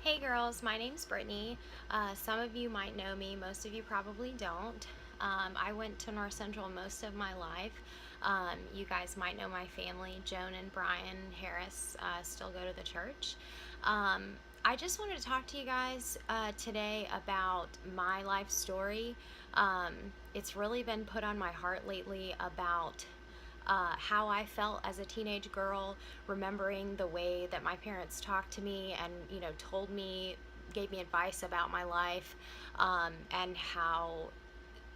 Hey girls, my name's Brittany. Some of you might know me, most of you probably don't. I went to North Central most of my life. You guys might know my family. Joan and Brian Harris still go to the church. I just wanted to talk to you guys today about my life story. It's really been put on my heart lately about how I felt as a teenage girl, remembering the way that my parents talked to me and, told me, gave me advice about my life, and how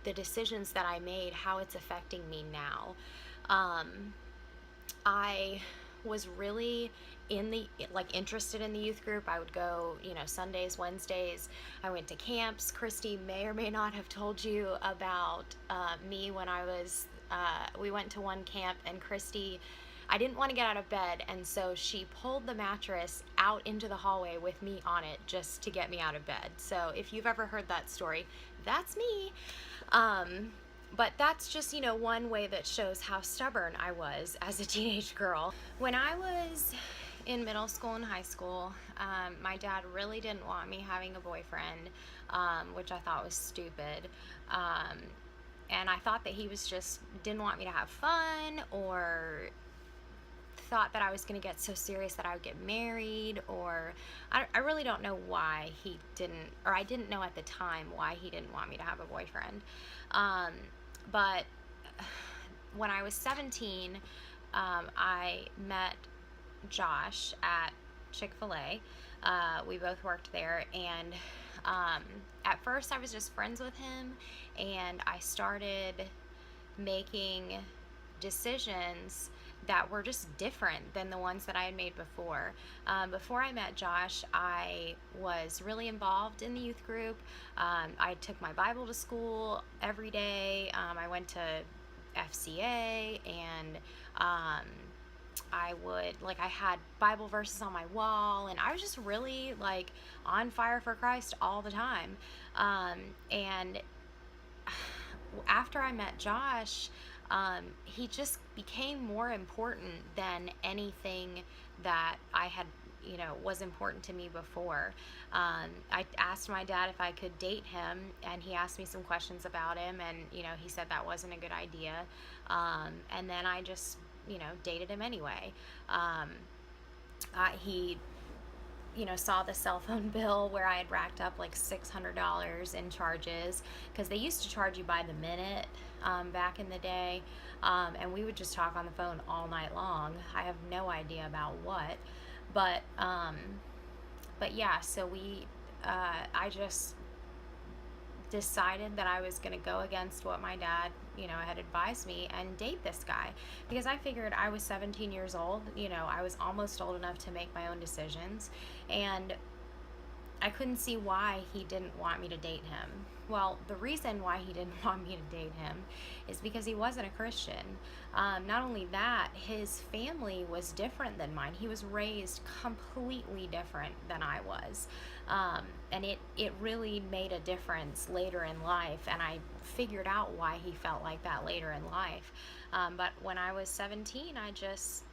the decisions that I made, how it's affecting me now. I was really interested in the youth group. I would go, Sundays, Wednesdays. I went to camps. Christy may or may not have told you about me when I was we went to one camp, and Christy, I didn't want to get out of bed, and so she pulled the mattress out into the hallway with me on it just to get me out of bed. So if you've ever heard that story, that's me. But that's just, one way that shows how stubborn I was as a teenage girl. When I was in middle school and high school, my dad really didn't want me having a boyfriend, which I thought was stupid. And I thought that he was just didn't want me to have fun, or thought that I was going to get so serious that I would get married, or I really don't know why he didn't, or I didn't know at the time why he didn't want me to have a boyfriend. But when I was 17, I met Josh at Chick-fil-A. We both worked there, and at first I was just friends with him, and I started making decisions that were just different than the ones that I had made before. Before I met Josh, I was really involved in the youth group. I took my Bible to school every day. I went to FCA, and I had Bible verses on my wall, and I was just really on fire for Christ all the time. And after I met Josh, he just became more important than anything that I had, was important to me before. I asked my dad if I could date him, and he asked me some questions about him, and, he said that wasn't a good idea. And then I just, dated him anyway. He saw the cell phone bill where I had racked up like $600 in charges, because they used to charge you by the minute back in the day, and we would just talk on the phone all night long. I have no idea about what, but yeah. So I just decided that I was going to go against what my dad, had advised me and date this guy, because I figured I was 17 years old. I was almost old enough to make my own decisions, and I couldn't see why he didn't want me to date him. Well, the reason why he didn't want me to date him is because he wasn't a Christian. Not only that, his family was different than mine. He was raised completely different than I was. And it really made a difference later in life, and I figured out why he felt like that later in life. But when I was 17, I just,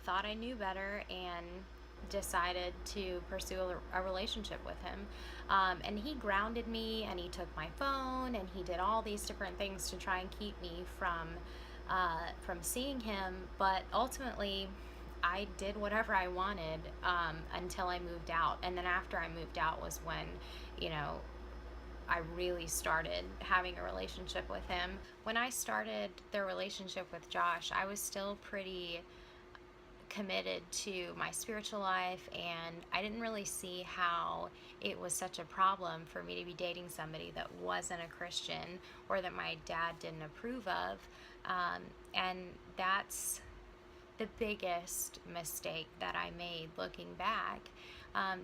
thought I knew better, and decided to pursue a relationship with him. And he grounded me, and he took my phone, and he did all these different things to try and keep me from seeing him. But ultimately, I did whatever I wanted until I moved out. And then after I moved out was when, I really started having a relationship with him. When I started the relationship with Josh, I was still pretty committed to my spiritual life, and I didn't really see how it was such a problem for me to be dating somebody that wasn't a Christian, or that my dad didn't approve of. And that's the biggest mistake that I made looking back.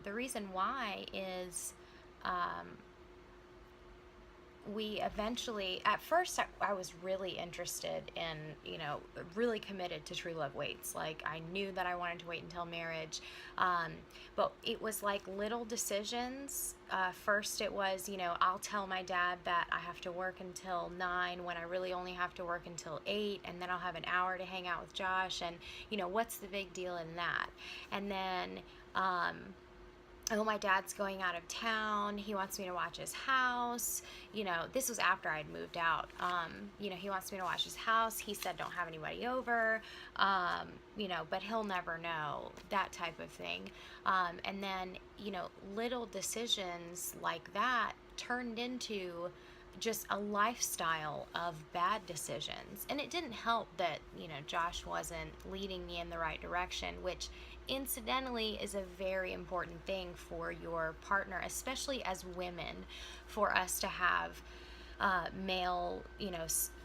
The reason why is we eventually, at first, I was really interested in, really committed to True Love Waits. Like, I knew that I wanted to wait until marriage. But it was like little decisions. First it was, I'll tell my dad that I have to work until 9 when I really only have to work until 8, and then I'll have an hour to hang out with Josh, and, what's the big deal in that? And then, oh, my dad's going out of town. He wants me to watch his house. This was after I'd moved out. He wants me to watch his house. He said, don't have anybody over, but he'll never know, that type of thing. And then, little decisions like that turned into just a lifestyle of bad decisions. And it didn't help that, Josh wasn't leading me in the right direction, which incidentally is a very important thing for your partner, especially as women, for us to have male,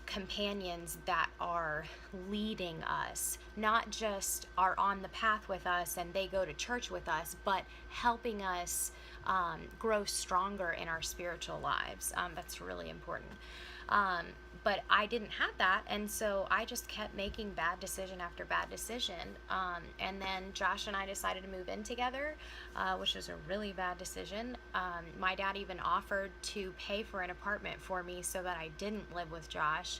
companions that are leading us, not just are on the path with us and they go to church with us, but helping us grow stronger in our spiritual lives. That's really important. But I didn't have that, and so I just kept making bad decision after bad decision. And then Josh and I decided to move in together, which was a really bad decision. My dad even offered to pay for an apartment for me so that I didn't live with Josh,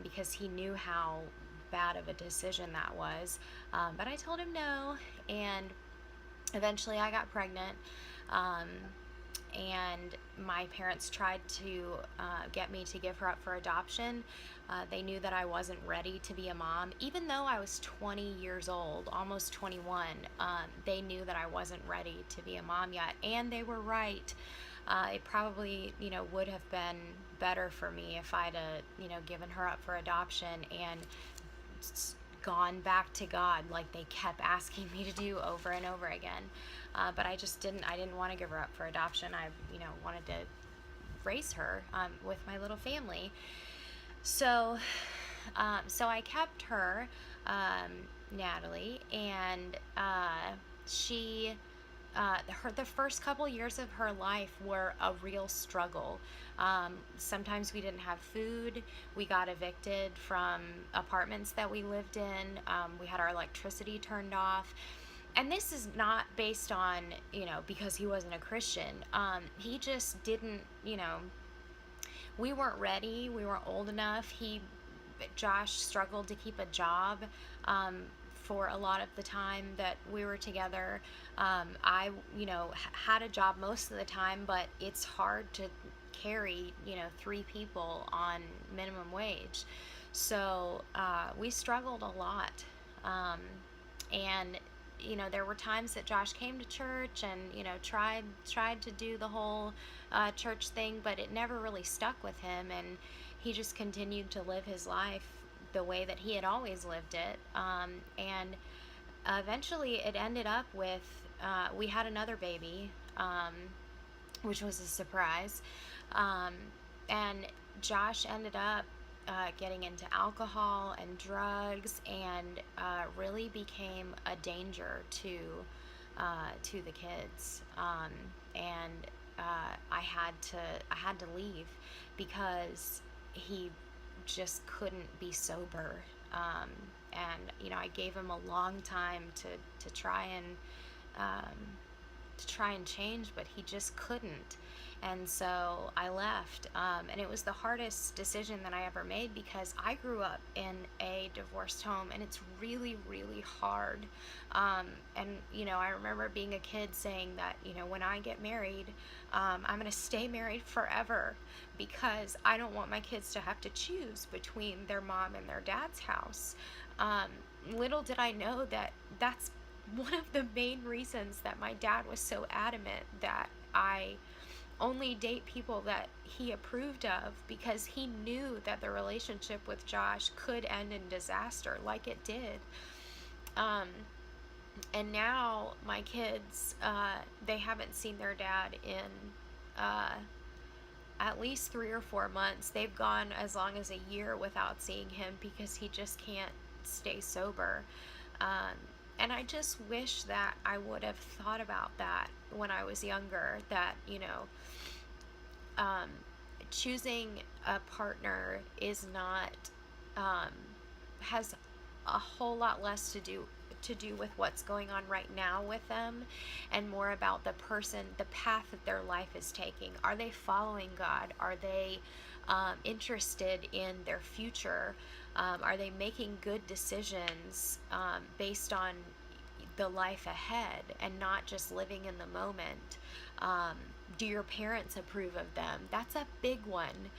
because he knew how bad of a decision that was. But I told him no, and eventually I got pregnant. And my parents tried to get me to give her up for adoption. They knew that I wasn't ready to be a mom. Even though I was 20 years old, almost 21, they knew that I wasn't ready to be a mom yet. And they were right. It probably, would have been better for me if I'd, given her up for adoption and gone back to God like they kept asking me to do over and over again. But I just didn't. I didn't want to give her up for adoption. I, wanted to raise her with my little family. So I kept her, Natalie, and she. The first couple years of her life were a real struggle. Sometimes we didn't have food. We got evicted from apartments that we lived in. We had our electricity turned off. And this is not based on, because he wasn't a Christian. He just didn't, we weren't ready. We weren't old enough. Josh struggled to keep a job for a lot of the time that we were together. I, had a job most of the time, but it's hard to carry, 3 people on minimum wage. So we struggled a lot. And there were times that Josh came to church and, tried to do the whole church thing, but it never really stuck with him, and he just continued to live his life the way that he had always lived it. And eventually it ended up with, we had another baby, which was a surprise. And Josh ended up getting into alcohol and drugs, and really became a danger to the kids. And I had to leave because he just couldn't be sober. And I gave him a long time to try and change, but he just couldn't. And so I left, and it was the hardest decision that I ever made, because I grew up in a divorced home, and it's really, really hard. And I remember being a kid saying that, when I get married, I'm going to stay married forever, because I don't want my kids to have to choose between their mom and their dad's house. Little did I know that that's one of the main reasons that my dad was so adamant that I only date people that he approved of, because he knew that the relationship with Josh could end in disaster, like it did. And now my kids, they haven't seen their dad in at least 3 or 4 months. They've gone as long as a year without seeing him, because he just can't stay sober. And I just wish that I would have thought about that when I was younger, that, choosing a partner is not, has a whole lot less to do with what's going on right now with them, and more about the person, the path that their life is taking. Are they following God? Are they interested in their future? Are they making good decisions based on the life ahead and not just living in the moment. Do your parents approve of them? That's a big one.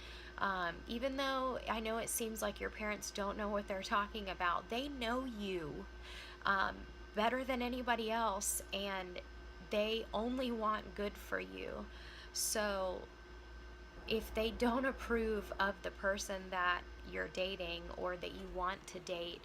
Even though I know it seems like your parents don't know what they're talking about, they know you um, better than anybody else, and they only want good for you. So if they don't approve of the person that you're dating or that you want to date,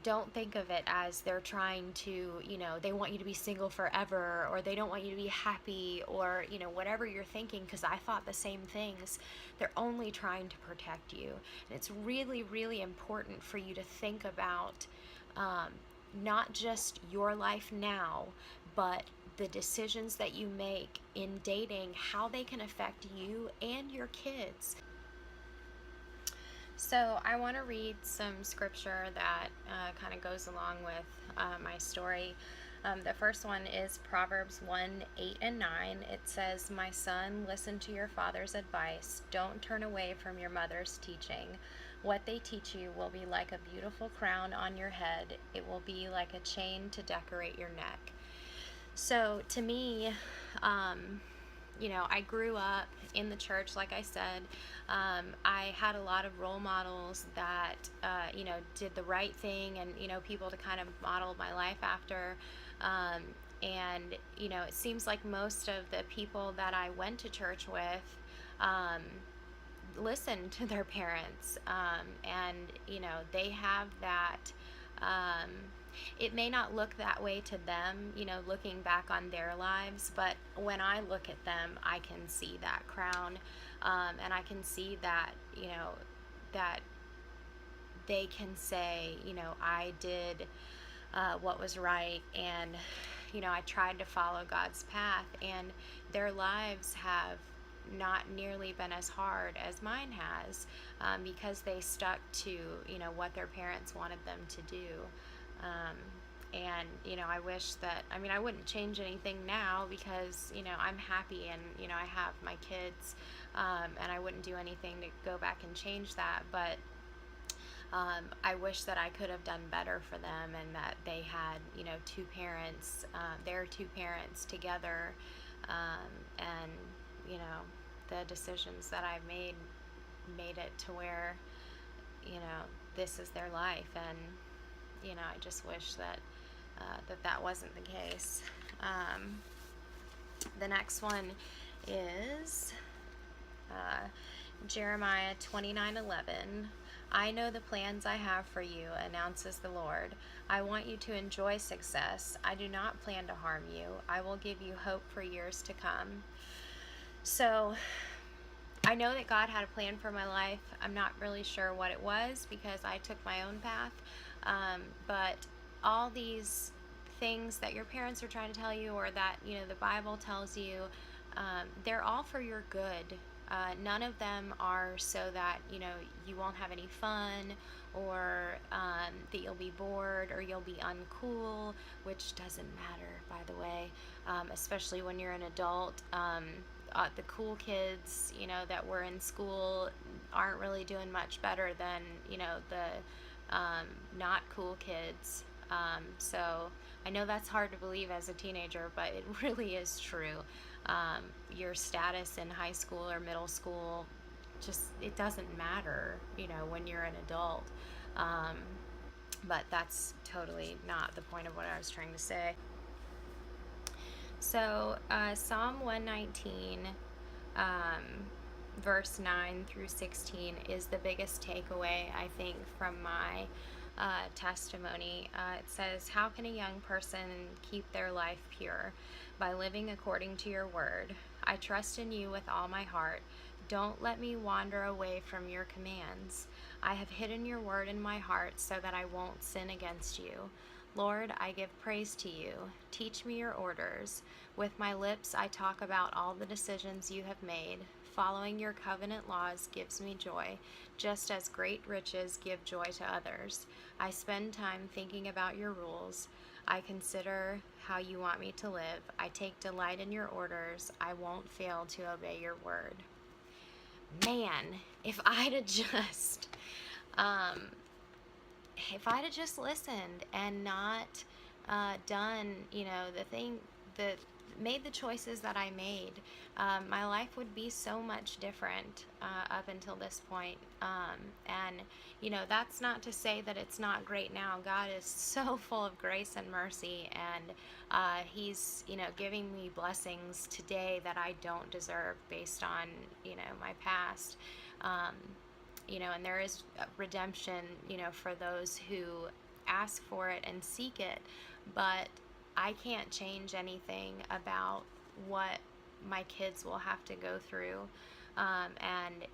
don't think of it as they're trying to, they want you to be single forever, or they don't want you to be happy, or, whatever you're thinking, because I thought the same things. They're only trying to protect you. And it's really, really important for you to think about not just your life now, but the decisions that you make in dating, how they can affect you and your kids. So I want to read some scripture that kind of goes along with my story. The first one is Proverbs 1:8 and 9. It says, "My son, listen to your father's advice. Don't turn away from your mother's teaching. What they teach you will be like a beautiful crown on your head. It will be like a chain to decorate your neck." So to me, I grew up in the church, like I said. I had a lot of role models that, did the right thing, and, people to kind of model my life after. And, it seems like most of the people that I went to church with listened to their parents. And, they have that. Um, it may not look that way to them, looking back on their lives, but when I look at them, I can see that crown, and I can see that, that they can say, I did what was right, and, I tried to follow God's path, and their lives have not nearly been as hard as mine has, because they stuck to, what their parents wanted them to do. And, I wish that, I wouldn't change anything now, because, I'm happy, and, I have my kids, and I wouldn't do anything to go back and change that. But I wish that I could have done better for them, and that they had, two parents, their two parents together, and, the decisions that I've made it to where, this is their life. And I just wish that that wasn't the case. The next one is Jeremiah 29:11. "I know the plans I have for you, announces the Lord. I want you to enjoy success. I do not plan to harm you. I will give you hope for years to come." So I know that God had a plan for my life. I'm not really sure what it was, because I took my own path. But all these things that your parents are trying to tell you, or that, the Bible tells you, they're all for your good. None of them are so that, you won't have any fun, or that you'll be bored, or you'll be uncool, which doesn't matter, by the way, especially when you're an adult. The cool kids, that were in school aren't really doing much better than, the not cool kids. So I know that's hard to believe as a teenager, but it really is true. Your status in high school or middle school, it doesn't matter, when you're an adult. But that's totally not the point of what I was trying to say. So Psalm 119, verse 9 through 16 is the biggest takeaway, I think, from my testimony. It says, "How can a young person keep their life pure? By living according to your word. I trust in you with all my heart. Don't let me wander away from your commands. I have hidden your word in my heart so that I won't sin against you. Lord, I give praise to you. Teach me your orders. With my lips I talk about all the decisions you have made. Following your covenant laws gives me joy, just as great riches give joy to others. I spend time thinking about your rules. I consider how you want me to live. I take delight in your orders. I won't fail to obey your word." Man, if I'd have just listened, and not done, the thing that made the choices that I made, my life would be so much different up until this point. And, that's not to say that it's not great now. God is so full of grace and mercy, and He's, giving me blessings today that I don't deserve based on, my past. Um, and there is redemption, for those who ask for it and seek it, but I can't change anything about what my kids will have to go through. And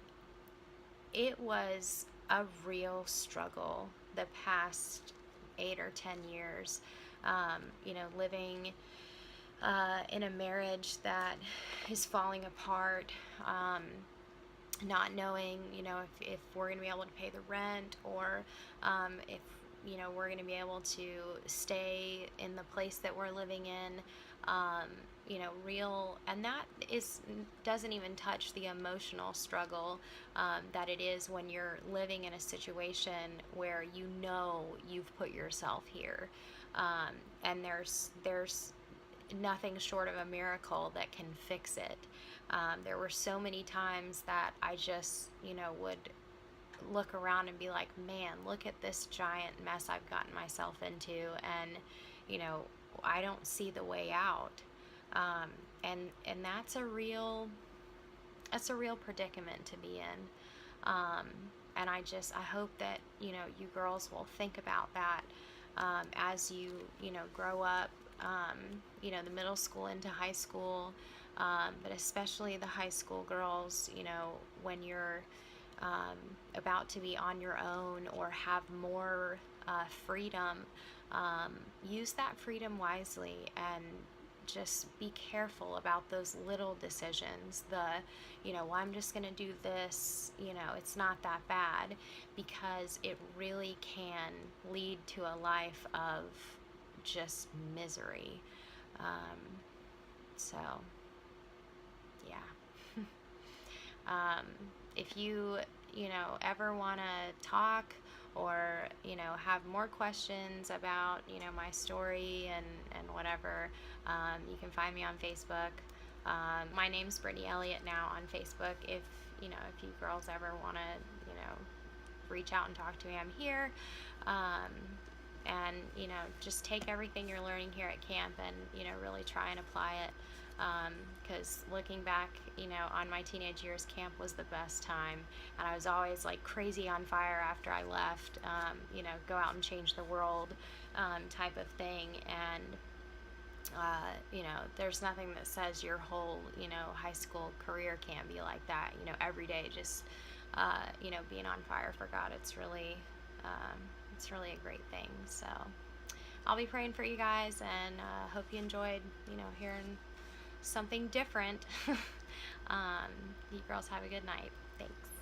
it was a real struggle the past 8 or 10 years, living in a marriage that is falling apart. Not knowing, if we're going to be able to pay the rent, or if, we're going to be able to stay in the place that we're living in, and that doesn't even touch the emotional struggle that it is when you're living in a situation where you've put yourself here, and there's nothing short of a miracle that can fix it. There were so many times that I just, would look around and be like, man, look at this giant mess I've gotten myself into, and, I don't see the way out. And that's a real predicament to be in. And I hope that, you girls will think about that as you, grow up, the middle school into high school, but especially the high school girls, when you're about to be on your own or have more freedom, use that freedom wisely, and just be careful about those little decisions. Well, I'm just going to do this, it's not that bad, because it really can lead to a life of just misery. So, yeah. If you, ever want to talk, or, have more questions about, my story and whatever, you can find me on Facebook. My name's Brittany Elliott now on Facebook. If you girls ever want to, reach out and talk to me, I'm here. And, just take everything you're learning here at camp and, really try and apply it. Because looking back, on my teenage years, camp was the best time, and I was always like crazy on fire after I left, go out and change the world, type of thing. And there's nothing that says your whole, high school career can't be like that. Every day, just, being on fire for God. It's really a great thing. So I'll be praying for you guys, and hope you enjoyed, hearing something different. You girls have a good night. Thanks.